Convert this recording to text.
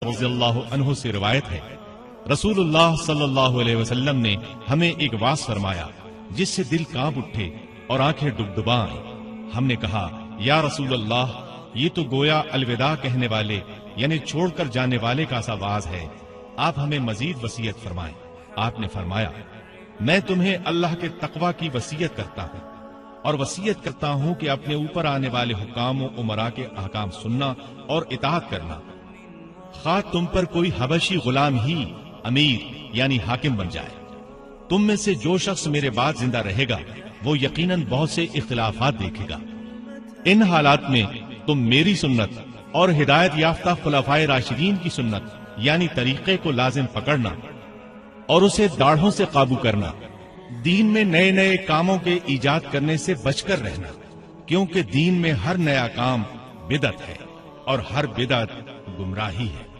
رضی اللہ عنہ سے روایت ہے، رسول اللہ صلی اللہ علیہ وسلم نے ہمیں ایک واعظ فرمایا جس سے دل کانپ اٹھے اور آنکھیں ڈبڈبا آئیں۔ ہم نے کہا یا رسول اللہ، یہ تو گویا الوداع کہنے والے یعنی چھوڑ کر جانے والے کا سا واعظ ہے، آپ ہمیں مزید وصیت فرمائیں۔ آپ نے فرمایا میں تمہیں اللہ کے تقوی کی وصیت کرتا ہوں اور وصیت کرتا ہوں کہ اپنے اوپر آنے والے حکام و امراء کے احکام سننا اور اطاعت کرنا، خواہ تم پر کوئی حبشی غلام ہی امیر یعنی حاکم بن جائے۔ تم میں سے جو شخص میرے بعد زندہ رہے گا وہ یقیناً بہت سے اختلافات دیکھے گا۔ ان حالات میں تم میری سنت اور ہدایت یافتہ خلفائے راشدین کی سنت یعنی طریقے کو لازم پکڑنا اور اسے داڑھوں سے قابو کرنا، دین میں نئے نئے کاموں کے ایجاد کرنے سے بچ کر رہنا، کیونکہ دین میں ہر نیا کام بدعت ہے اور ہر بدعت گمراہی ہے۔